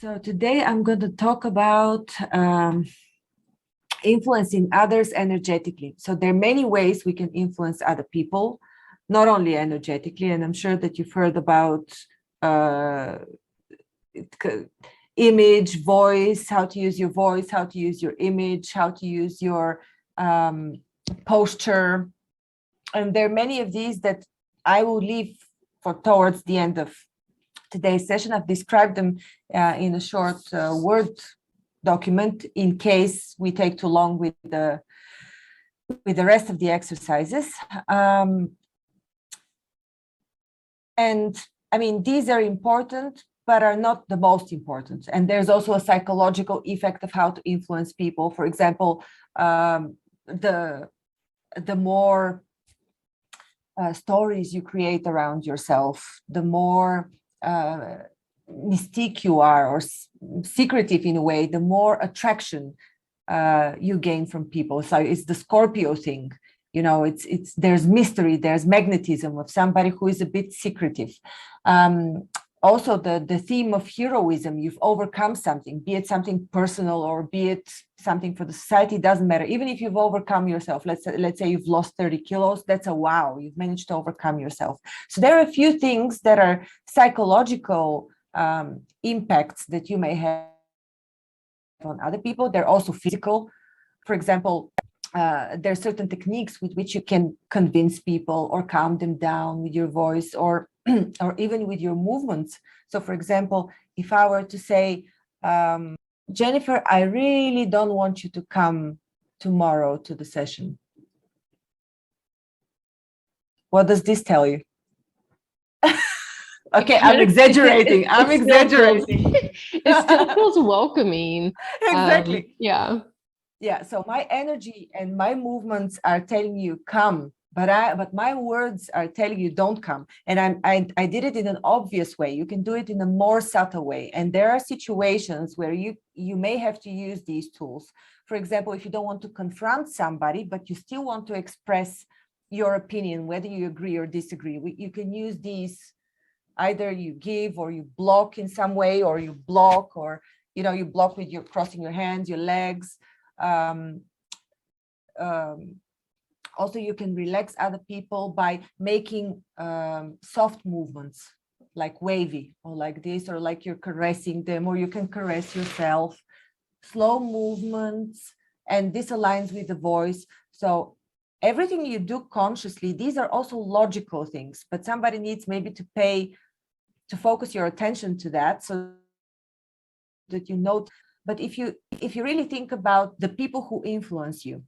So today I'm going to talk about influencing others energetically. So there are many ways we can influence other people, not only energetically. And I'm sure that you've heard about uh, image, voice, how to use your voice, how to use your image, how to use your posture. And there are many of these that I will leave for towards the end of today's session. I've described them in a short Word document in case we take too long with the rest of the exercises. And I mean, these are important, but are not the most important. And there's also a psychological effect of how to influence people. For example, the more stories you create around yourself, the more mystique you are, or secretive in a way, the more attraction you gain from people. So it's the Scorpio thing, you know. It's there's mystery, there's magnetism of somebody who is a bit secretive. Also, the theme of heroism. You've overcome something, be it something personal or be it something for the society. Doesn't matter. Even if you've overcome yourself, let's say you've lost 30 kilos, that's a wow, you've managed to overcome yourself. So there are a few things that are psychological impacts that you may have on other people. They're also physical. For example, there are certain techniques with which you can convince people or calm them down with your voice, or even with your movements. So, for example, if I were to say, Jennifer, I really don't want you to come tomorrow to the session. What does this tell you? Okay, I'm exaggerating. I'm exaggerating. It still feels welcoming. Exactly. Yeah. So my energy and my movements are telling you come, but my words are telling you don't come. And I did it in an obvious way. You can do it in a more subtle way. And there are situations where you may have to use these tools. For example, if you don't want to confront somebody, but you still want to express your opinion, whether you agree or disagree, you can use these. Either you give, or you block in some way, or you block, or you block with your crossing your hands, your legs. Also, you can relax other people by making soft movements, like wavy, or like this, or like you're caressing them, or you can caress yourself. Slow movements, and this aligns with the voice. So everything you do consciously, these are also logical things, but somebody needs maybe to focus your attention to that, so that you know. But if you really think about the people who influence you,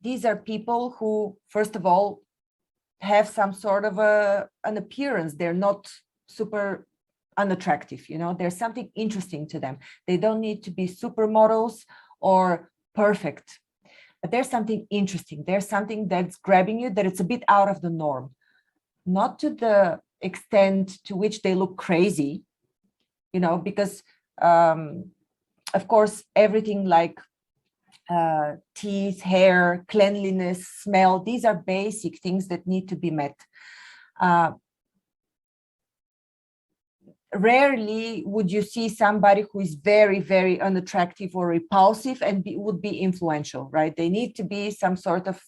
these are people who, first of all, have some sort of an appearance. They're not super unattractive, there's something interesting to them. They don't need to be supermodels or perfect, but there's something interesting. There's something that's grabbing you, that it's a bit out of the norm, not to the extent to which they look crazy, because of course everything like teeth, hair, cleanliness, smell, these are basic things that need to be met. Rarely would you see somebody who is very, very unattractive or repulsive and would be influential, right? They need to be some sort of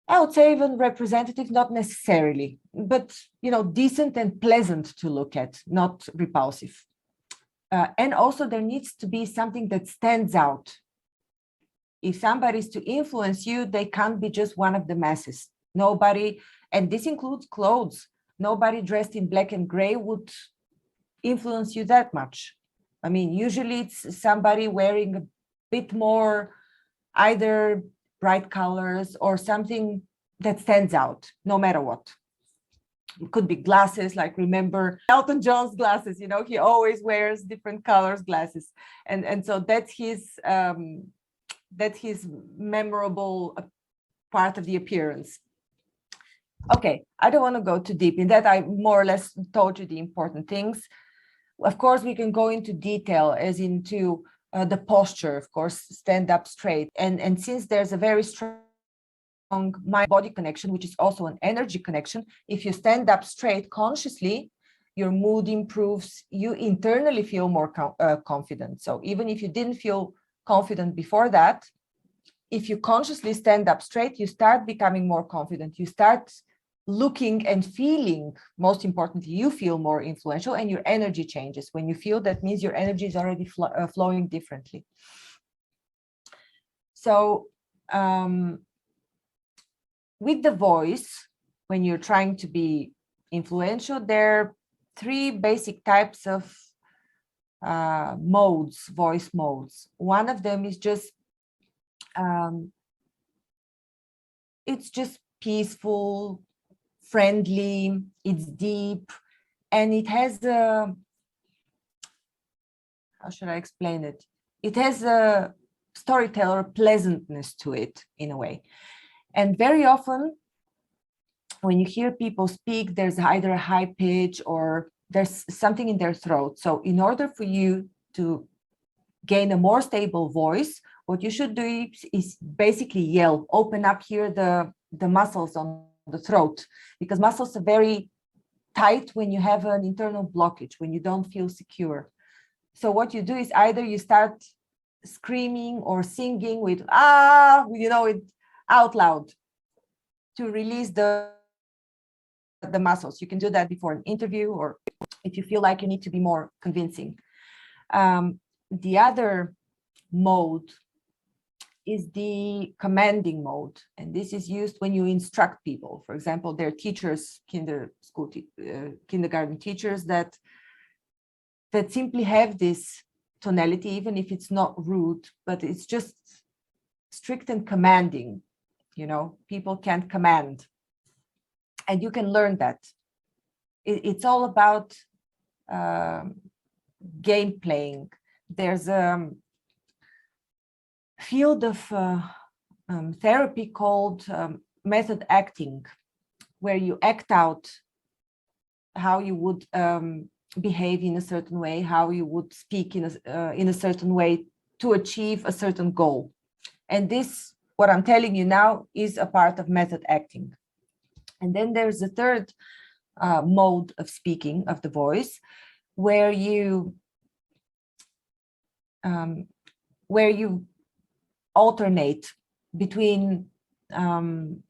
I would say even representative, not necessarily, but decent and pleasant to look at, not repulsive. And also there needs to be something that stands out. If somebody is to influence you, they can't be just one of the masses. Nobody, and this includes clothes, nobody dressed in black and gray would influence you that much. I mean, usually it's somebody wearing a bit more either bright colors or something that stands out, no matter what. It could be glasses, like remember Elton John's glasses, he always wears different colors glasses. And so that's his memorable part of the appearance. Okay, I don't want to go too deep in that. I more or less told you the important things. Of course, we can go into detail as into the posture, of course, stand up straight. And since there's a very strong mind-body connection, which is also an energy connection, if you stand up straight consciously, your mood improves, you internally feel more confident. So even if you didn't feel confident before that, if you consciously stand up straight, you start becoming more confident. You start looking and feeling, most importantly, you feel more influential and your energy changes. When you feel, that means your energy is already flowing differently. So with the voice, when you're trying to be influential, there are three basic types of modes, voice modes. One of them is just, it's just peaceful, friendly, it's deep, and it has a, how should I explain it? It has a storyteller pleasantness to it in a way. And very often when you hear people speak, there's either a high pitch or there's something in their throat. So in order for you to gain a more stable voice, what you should do is basically yell, open up here the muscles on the throat, because muscles are very tight when you have an internal blockage, when you don't feel secure. So what you do is either you start screaming or singing with it out loud to release the muscles. You can do that before an interview, or if you feel like you need to be more convincing. The other mode is the commanding mode, and this is used when you instruct people. For example, there are teachers, kindergarten teachers that simply have this tonality, even if it's not rude, but it's just strict and commanding. People can't command, and you can learn that. It's all about game playing. There's a field of therapy called method acting, where you act out how you would behave in a certain way, how you would speak in a certain way to achieve a certain goal. And this, what I'm telling you now, is a part of method acting. And then there's a third mode of speaking of the voice, where you alternate between the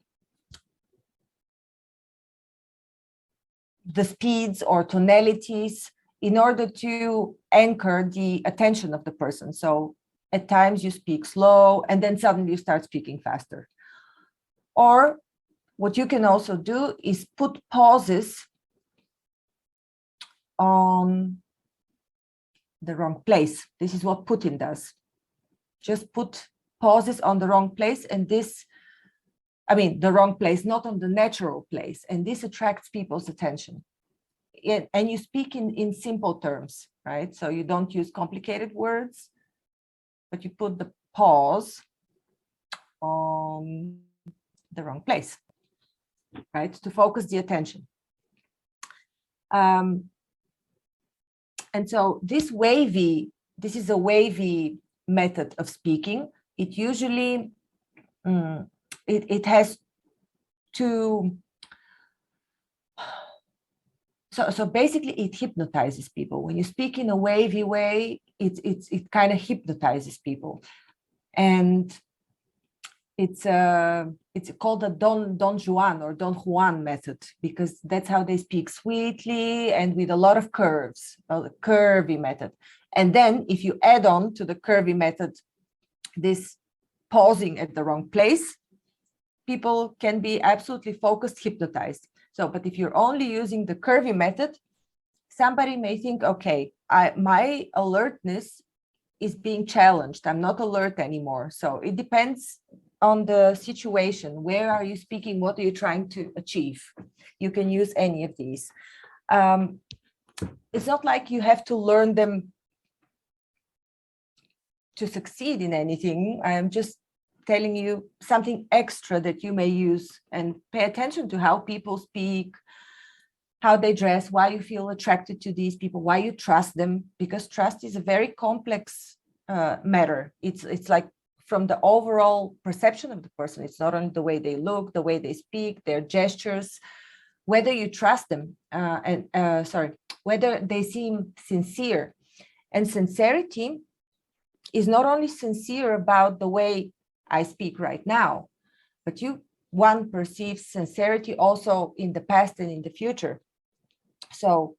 speeds or tonalities in order to anchor the attention of the person. So at times you speak slow and then suddenly you start speaking faster. Or what you can also do is put pauses on the wrong place. This is what Putin does. Just put pauses on the wrong place, and the wrong place, not on the natural place. And this attracts people's attention. And you speak in simple terms, right? So you don't use complicated words, but you put the pause on the wrong place, right? To focus the attention. And so this is a wavy method of speaking. It usually, it has two. So basically it hypnotizes people. When you speak in a wavy way, it kind of hypnotizes people. And it's called the Don Juan or Don Juan method, because that's how they speak, sweetly and with a lot of curves, a curvy method. And then if you add on to the curvy method this pausing at the wrong place, people can be absolutely focused, hypnotized. So, but if you're only using the curvy method, somebody may think, okay, my alertness is being challenged. I'm not alert anymore. So it depends on the situation. Where are you speaking? What are you trying to achieve? You can use any of these. It's not like you have to learn them to succeed in anything. I am just telling you something extra that you may use, and pay attention to how people speak, how they dress, why you feel attracted to these people, why you trust them, because trust is a very complex matter. It's like from the overall perception of the person. It's not only the way they look, the way they speak, their gestures, whether you trust them, whether they seem sincere. And sincerity is not only sincere about the way I speak right now, but one perceives sincerity also in the past and in the future. So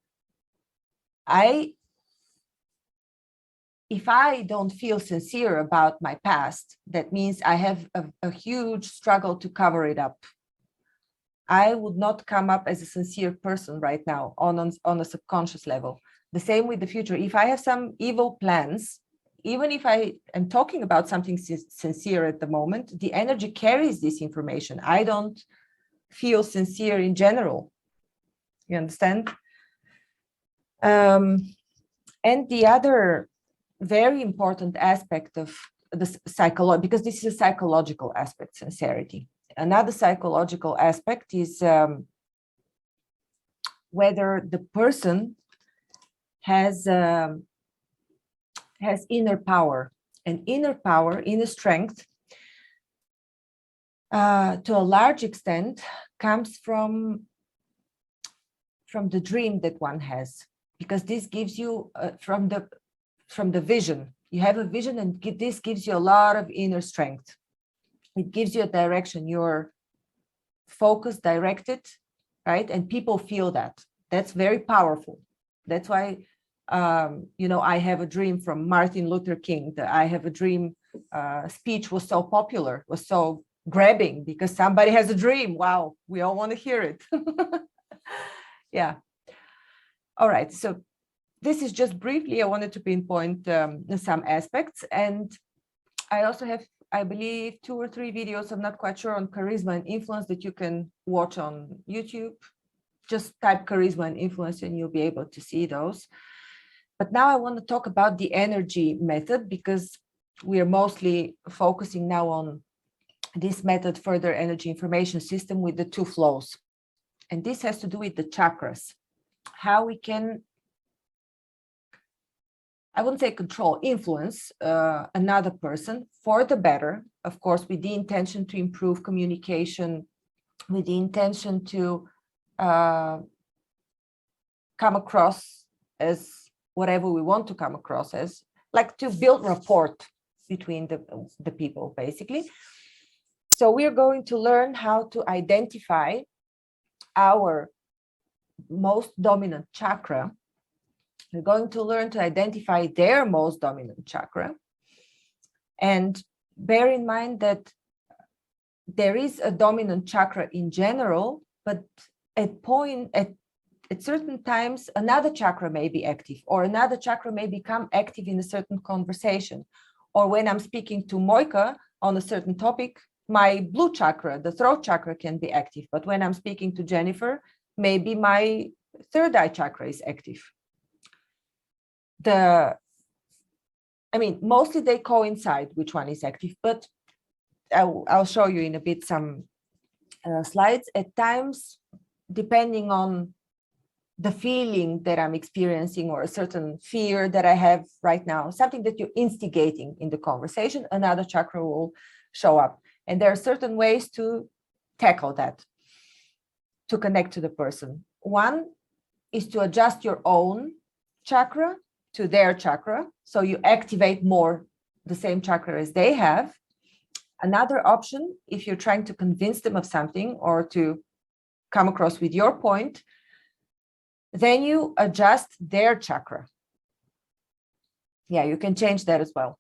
if I don't feel sincere about my past, that means I have a huge struggle to cover it up. I would not come up as a sincere person right now on a subconscious level. The same with the future. If I have some evil plans, even if I am talking about something sincere at the moment, the energy carries this information. I don't feel sincere in general. You understand? And the other very important aspect of the psychology, because this is a psychological aspect, sincerity. Another psychological aspect is whether the person has inner power, and inner strength, to a large extent comes from the dream that one has, because this gives you from the vision. You have a vision, and this gives you a lot of inner strength. It gives you a direction. You're focused, directed, right? And people feel that. That's very powerful. That's why, I have a dream from Martin Luther King. The I have a dream speech was so popular, was so grabbing, because somebody has a dream. Wow, we all want to hear it. Yeah. All right. So this is just briefly, I wanted to pinpoint some aspects. And I also have, I believe, 2 or 3 videos, I'm not quite sure, on charisma and influence that you can watch on YouTube. Just type charisma and influence and you'll be able to see those. But now I want to talk about the energy method, because we are mostly focusing now on this method, further energy information system, with the 2 flows. And this has to do with the chakras, how we can, I wouldn't say control, influence another person for the better, of course, with the intention to improve communication, with the intention to come across as whatever we want to come across as, like to build rapport between the people, basically. So we are going to learn how to identify our most dominant chakra. We're going to learn to identify their most dominant chakra. And bear in mind that there is a dominant chakra in general, but at certain times, another chakra may be active, or another chakra may become active in a certain conversation. Or when I'm speaking to Moika on a certain topic, my blue chakra, the throat chakra, can be active. But when I'm speaking to Jennifer, maybe my third eye chakra is active. Mostly they coincide which one is active, but I'll show you in a bit some slides. At times, depending on the feeling that I'm experiencing, or a certain fear that I have right now, something that you're instigating in the conversation, another chakra will show up. And there are certain ways to tackle that, to connect to the person. One is to adjust your own chakra to their chakra, so you activate more the same chakra as they have. Another option, if you're trying to convince them of something or to come across with your point, then you adjust their chakra. Yeah, you can change that as well.